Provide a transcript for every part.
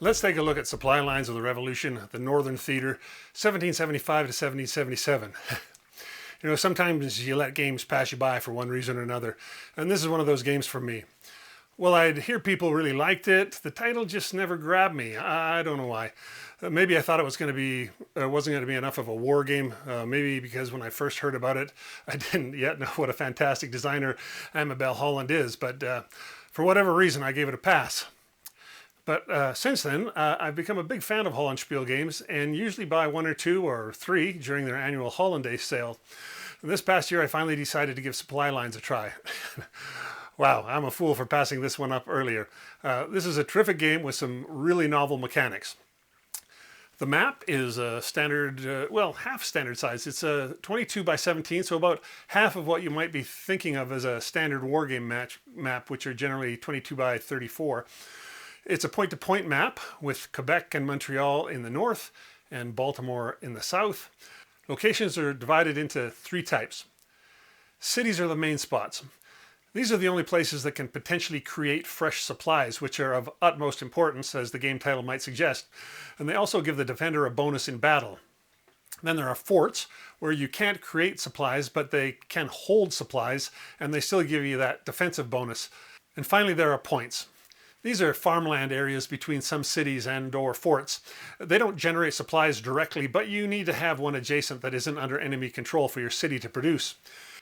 Let's take a look at supply lines of the Revolution, the Northern Theater, 1775 to 1777. You know, sometimes you let games pass you by for one reason or another, and this is one of those games for me. Well, I'd hear people really liked it. The title just never grabbed me. I don't know why. Maybe I thought it was going to be, wasn't going to be enough of a war game. Maybe because when I first heard about it, I didn't yet know what a fantastic designer Amabel Holland is. But for whatever reason, I gave it a pass. But since then, I've become a big fan of Hollandspiel games and usually buy one or two or three during their annual Holland Day sale. And this past year, I finally decided to give Supply Lines a try. Wow, I'm a fool for passing this one up earlier. This is a terrific game with some really novel mechanics. The map is a standard, well, half standard size. It's a 22 by 17, so about half of what you might be thinking of as a standard wargame map, which are generally 22 by 34. It's a point-to-point map with Quebec and Montreal in the north and Baltimore in the south. Locations are divided into three types. Cities are the main spots. These are the only places that can potentially create fresh supplies, which are of utmost importance, as the game title might suggest. And they also give the defender a bonus in battle. Then there are forts, where you can't create supplies, but they can hold supplies, and they still give you that defensive bonus. And finally, there are points. These are farmland areas between some cities and or forts. They don't generate supplies directly, but you need to have one adjacent that isn't under enemy control for your city to produce.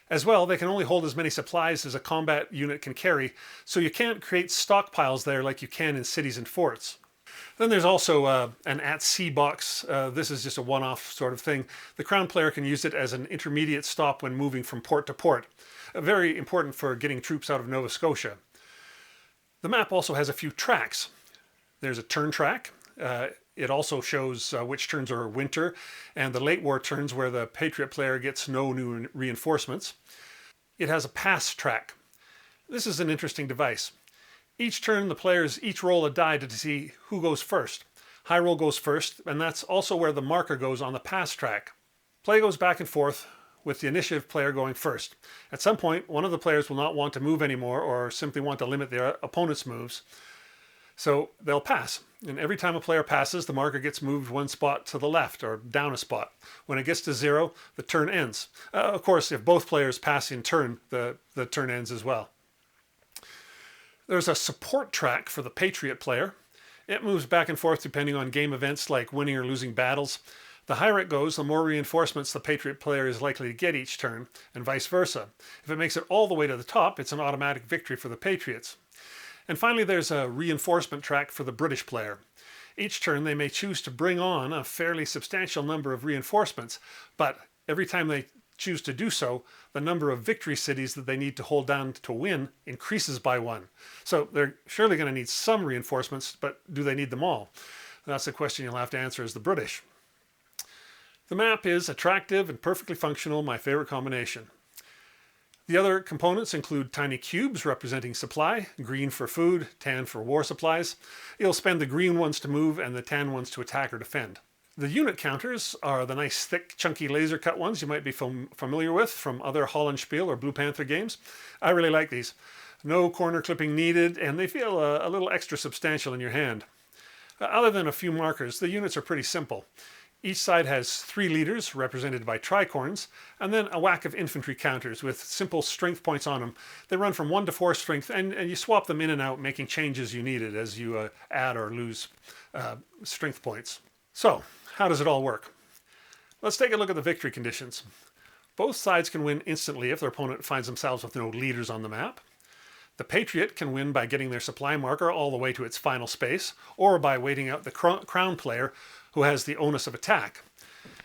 As well, they can only hold as many supplies as a combat unit can carry, so you can't create stockpiles there like you can in cities and forts. Then there's also an at-sea box. This is just a one-off sort of thing. The crown player can use it as an intermediate stop when moving from port to port. Very important for getting troops out of Nova Scotia. The map also has a few tracks. There's a turn track. It also shows which turns are winter and the late war turns where the Patriot player gets no new reinforcements. It has a pass track. This is an interesting device. Each turn the players each roll a die to see who goes first. High roll goes first, and that's also where the marker goes on the pass track. Play goes back and forth with the initiative player going first. At some point, one of the players will not want to move anymore or simply want to limit their opponent's moves. So they'll pass. And every time a player passes, the marker gets moved one spot to the left or down a spot. When it gets to 0, the turn ends. Of course, if both players pass in turn, the turn ends as well. There's a support track for the Patriot player. It moves back and forth depending on game events like winning or losing battles. The higher it goes, the more reinforcements the Patriot player is likely to get each turn, and vice versa. If it makes it all the way to the top, it's an automatic victory for the Patriots. And finally, there's a reinforcement track for the British player. Each turn, they may choose to bring on a fairly substantial number of reinforcements, but every time they choose to do so, the number of victory cities that they need to hold down to win increases by one. So they're surely going to need some reinforcements, but do they need them all? That's the question you'll have to answer as the British. The map is attractive and perfectly functional, my favorite combination. The other components include tiny cubes representing supply, green for food, tan for war supplies. You'll spend the green ones to move and the tan ones to attack or defend. The unit counters are the nice thick chunky laser cut ones you might be familiar with from other Hollandspiel or Blue Panther games. I really like these. No corner clipping needed, and they feel a little extra substantial in your hand. Other than a few markers, the units are pretty simple. Each side has 3 leaders, represented by tricorns, and then a whack of infantry counters with simple strength points on them. They run from 1 to 4 strength, and you swap them in and out, making changes you needed as you add or lose strength points. So, how does it all work? Let's take a look at the victory conditions. Both sides can win instantly if their opponent finds themselves with no leaders on the map. The Patriot can win by getting their supply marker all the way to its final space, or by waiting out the Crown player, who has the onus of attack.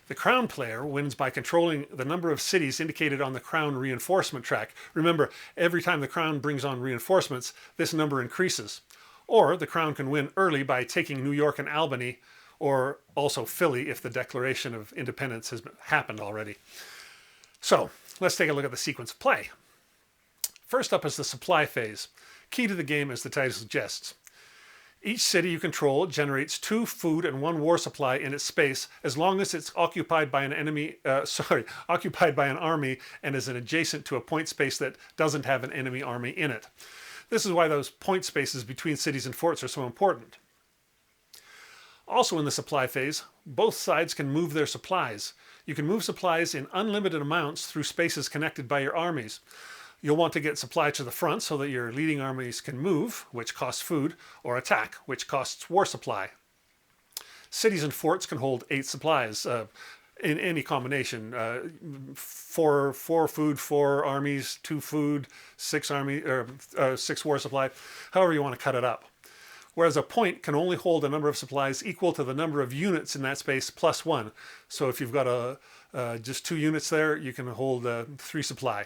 The Crown player wins by controlling the number of cities indicated on the Crown reinforcement track. Remember, every time the Crown brings on reinforcements, this number increases. Or the Crown can win early by taking New York and Albany, or also Philly if the Declaration of Independence has happened already. So, let's take a look at the sequence of play. First up is the supply phase. Key to the game, as the title suggests. Each city you control generates 2 food and 1 war supply in its space, as long as it's occupied by occupied by an army and is adjacent to a point space that doesn't have an enemy army in it. This is why those point spaces between cities and forts are so important. Also in the supply phase, both sides can move their supplies. You can move supplies in unlimited amounts through spaces connected by your armies. You'll want to get supply to the front so that your leading armies can move, which costs food, or attack, which costs war supply. Cities and forts can hold 8 supplies in any combination. 4 food, 4 armies, 2 food, 6 war supply, however you want to cut it up. Whereas a point can only hold a number of supplies equal to the number of units in that space plus 1. So if you've got just 2 units there, you can hold 3 supply.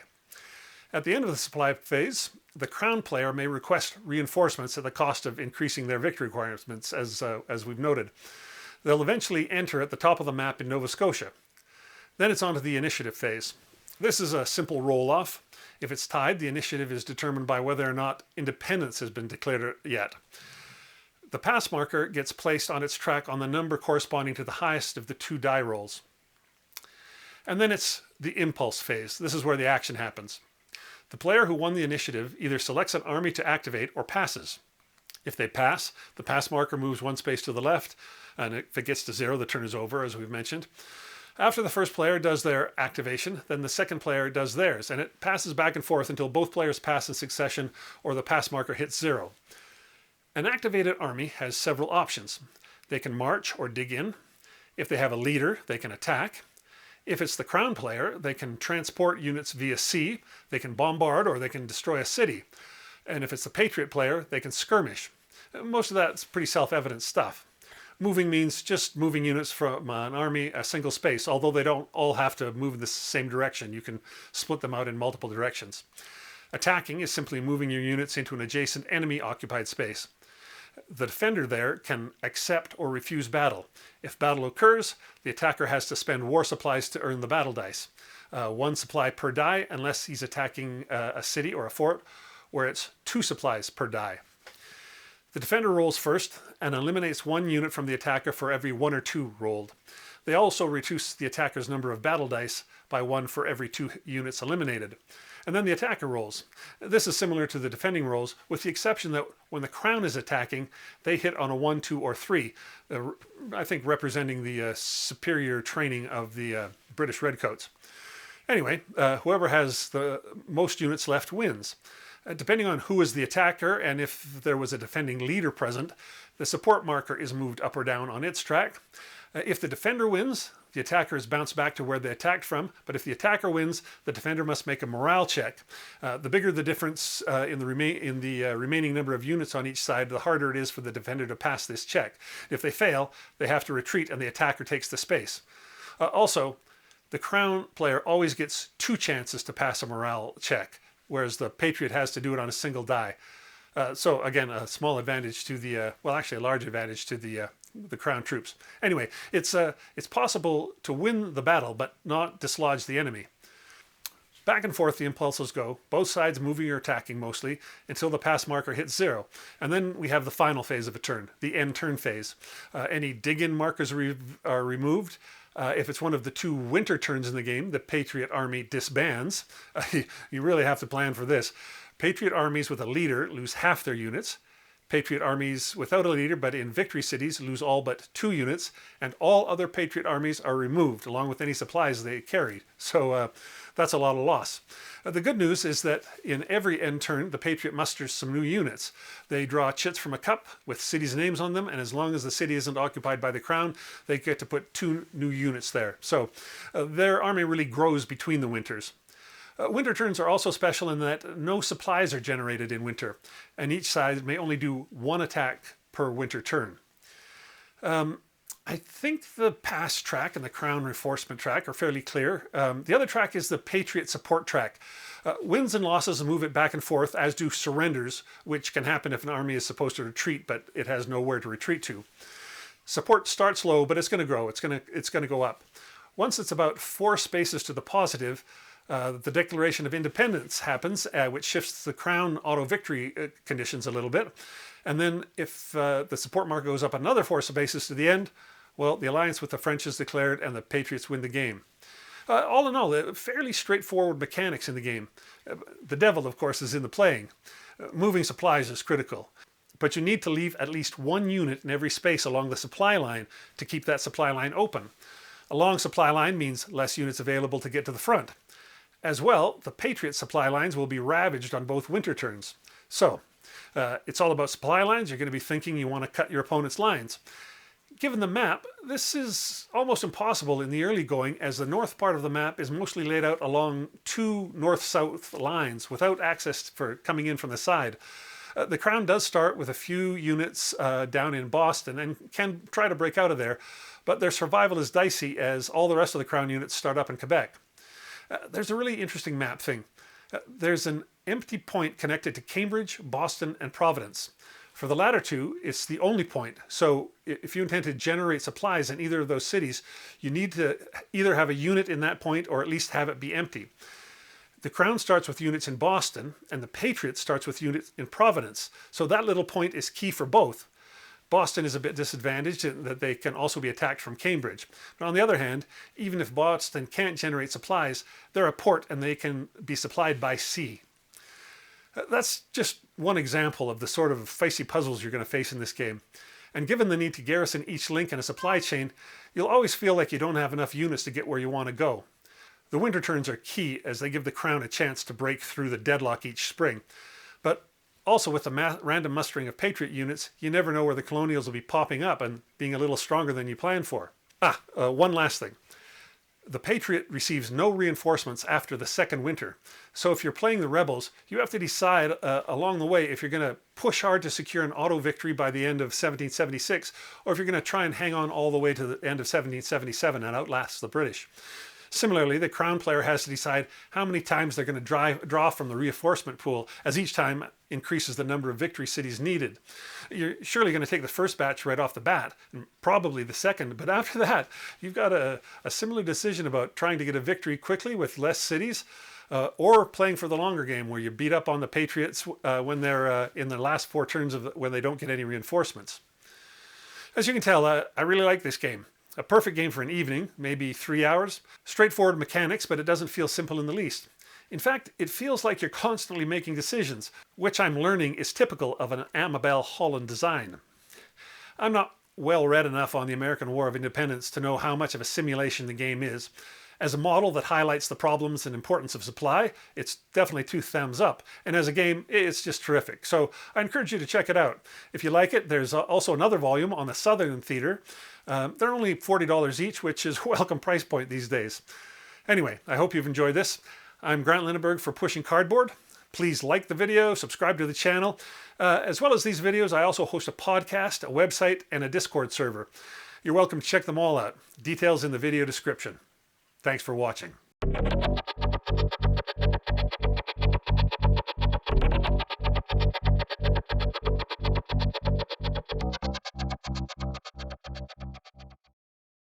At the end of the supply phase, the crown player may request reinforcements at the cost of increasing their victory requirements, as we've noted. They'll eventually enter at the top of the map in Nova Scotia. Then it's on to the initiative phase. This is a simple roll-off. If it's tied, the initiative is determined by whether or not independence has been declared yet. The pass marker gets placed on its track on the number corresponding to the highest of the 2 die rolls. And then it's the impulse phase. This is where the action happens. The player who won the initiative either selects an army to activate or passes. If they pass, the pass marker moves 1 space to the left, and if it gets to 0, the turn is over, as we've mentioned. After the first player does their activation, then the second player does theirs, and it passes back and forth until both players pass in succession or the pass marker hits 0. An activated army has several options. They can march or dig in. If they have a leader, they can attack. If it's the crown player, they can transport units via sea, they can bombard, or they can destroy a city. And if it's the patriot player, they can skirmish. Most of that's pretty self-evident stuff. Moving means just moving units from an army a single space, although they don't all have to move in the same direction. You can split them out in multiple directions. Attacking is simply moving your units into an adjacent enemy-occupied space. The defender there can accept or refuse battle. If battle occurs, the attacker has to spend war supplies to earn the battle dice. 1 supply per die unless he's attacking a city or a fort, where it's 2 supplies per die. The defender rolls first and eliminates 1 unit from the attacker for every 1 or 2 rolled. They also reduce the attacker's number of battle dice by 1 for every 2 units eliminated. And then the attacker rolls. This is similar to the defending rolls, with the exception that when the crown is attacking, they hit on a 1, 2, or 3, I think representing the superior training of the British Redcoats. Anyway, whoever has the most units left wins. Depending on who is the attacker and if there was a defending leader present, the support marker is moved up or down on its track. If the defender wins, the attacker is bounced back to where they attacked from, but if the attacker wins, the defender must make a morale check. The bigger the difference in the remaining number of units on each side, the harder it is for the defender to pass this check. If they fail, they have to retreat and the attacker takes the space. Also, the crown player always gets 2 chances to pass a morale check, whereas the patriot has to do it on a single die. So again, a small advantage to the, well, actually a large advantage to the crown troops. Anyway, it's possible to win the battle, but not dislodge the enemy. Back and forth the impulses go, both sides moving or attacking mostly, until the pass marker hits 0. And then we have the final phase of a turn, the end turn phase. Any dig-in markers are removed. If it's one of the 2 winter turns in the game, the Patriot army disbands. You really have to plan for this. Patriot armies with a leader lose half their units. Patriot armies without a leader but in victory cities lose all but 2 units, and all other Patriot armies are removed along with any supplies they carried. So that's a lot of loss. The good news is that in every end turn, the Patriot musters some new units. They draw chits from a cup with cities' names on them, and as long as the city isn't occupied by the crown, they get to put 2 new units there. So their army really grows between the winters. Winter turns are also special in that no supplies are generated in winter, and each side may only do 1 attack per winter turn. I think the pass track and the crown reinforcement track are fairly clear. The other track is the Patriot support track. Wins and losses move it back and forth, as do surrenders, which can happen if an army is supposed to retreat, but it has nowhere to retreat to. Support starts low, but it's going to grow. It's going to go up. Once it's about 4 spaces to the positive, the Declaration of Independence happens, which shifts the crown auto-victory conditions a little bit. And then if the support mark goes up another 4 spaces to the end, well, the alliance with the French is declared and the Patriots win the game. All in all, fairly straightforward mechanics in the game. The devil, of course, is in the playing. Moving supplies is critical. but you need to leave at least one unit in every space along the supply line to keep that supply line open. A long supply line means less units available to get to the front. As well, the Patriot supply lines will be ravaged on both winter turns. So, it's all about supply lines. You're going to be thinking you want to cut your opponent's lines. Given the map, this is almost impossible in the early going, as the north part of the map is mostly laid out along two north-south lines without access for coming in from the side. The Crown does start with a few units down in Boston and can try to break out of there, but their survival is dicey as all the rest of the Crown units start up in Quebec. There's a really interesting map thing. There's an empty point connected to Cambridge, Boston, and Providence. For the latter two, it's the only point. So if you intend to generate supplies in either of those cities, you need to either have a unit in that point or at least have it be empty. The Crown starts with units in Boston, and the Patriot starts with units in Providence. So that little point is key for both. Boston is a bit disadvantaged in that they can also be attacked from Cambridge. But on the other hand, even if Boston can't generate supplies, they're a port and they can be supplied by sea. That's just one example of the sort of feisty puzzles you're going to face in this game. And given the need to garrison each link in a supply chain, you'll always feel like you don't have enough units to get where you want to go. The winter turns are key as they give the Crown a chance to break through the deadlock each spring. But also with the random mustering of Patriot units, you never know where the Colonials will be popping up and being a little stronger than you planned for. One last thing. The Patriot receives no reinforcements after the second winter. So if you're playing the Rebels, you have to decide along the way if you're going to push hard to secure an auto victory by the end of 1776, or if you're going to try and hang on all the way to the end of 1777 and outlast the British. Similarly, the Crown player has to decide how many times they're going to draw from the reinforcement pool, as each time increases the number of victory cities needed. You're surely going to take the first batch right off the bat, and probably the second, but after that, you've got a similar decision about trying to get a victory quickly with less cities, or playing for the longer game where you beat up on the Patriots when they're in the last 4 turns when they don't get any reinforcements. As you can tell, I really like this game. A perfect game for an evening, maybe 3 hours. Straightforward mechanics, but it doesn't feel simple in the least. In fact, it feels like you're constantly making decisions, which I'm learning is typical of an Amabel Holland design. I'm not well read enough on the American War of Independence to know how much of a simulation the game is. As a model that highlights the problems and importance of supply, it's definitely 2 thumbs up. And as a game, it's just terrific. So I encourage you to check it out. If you like it, there's also another volume on the Southern Theater. They're only $40 each, which is a welcome price point these days. Anyway, I hope you've enjoyed this. I'm Grant Lindenberg for Pushing Cardboard. Please like the video, subscribe to the channel. As well as these videos, I also host a podcast, a website, and a Discord server. You're welcome to check them all out. Details in the video description. Thanks for watching.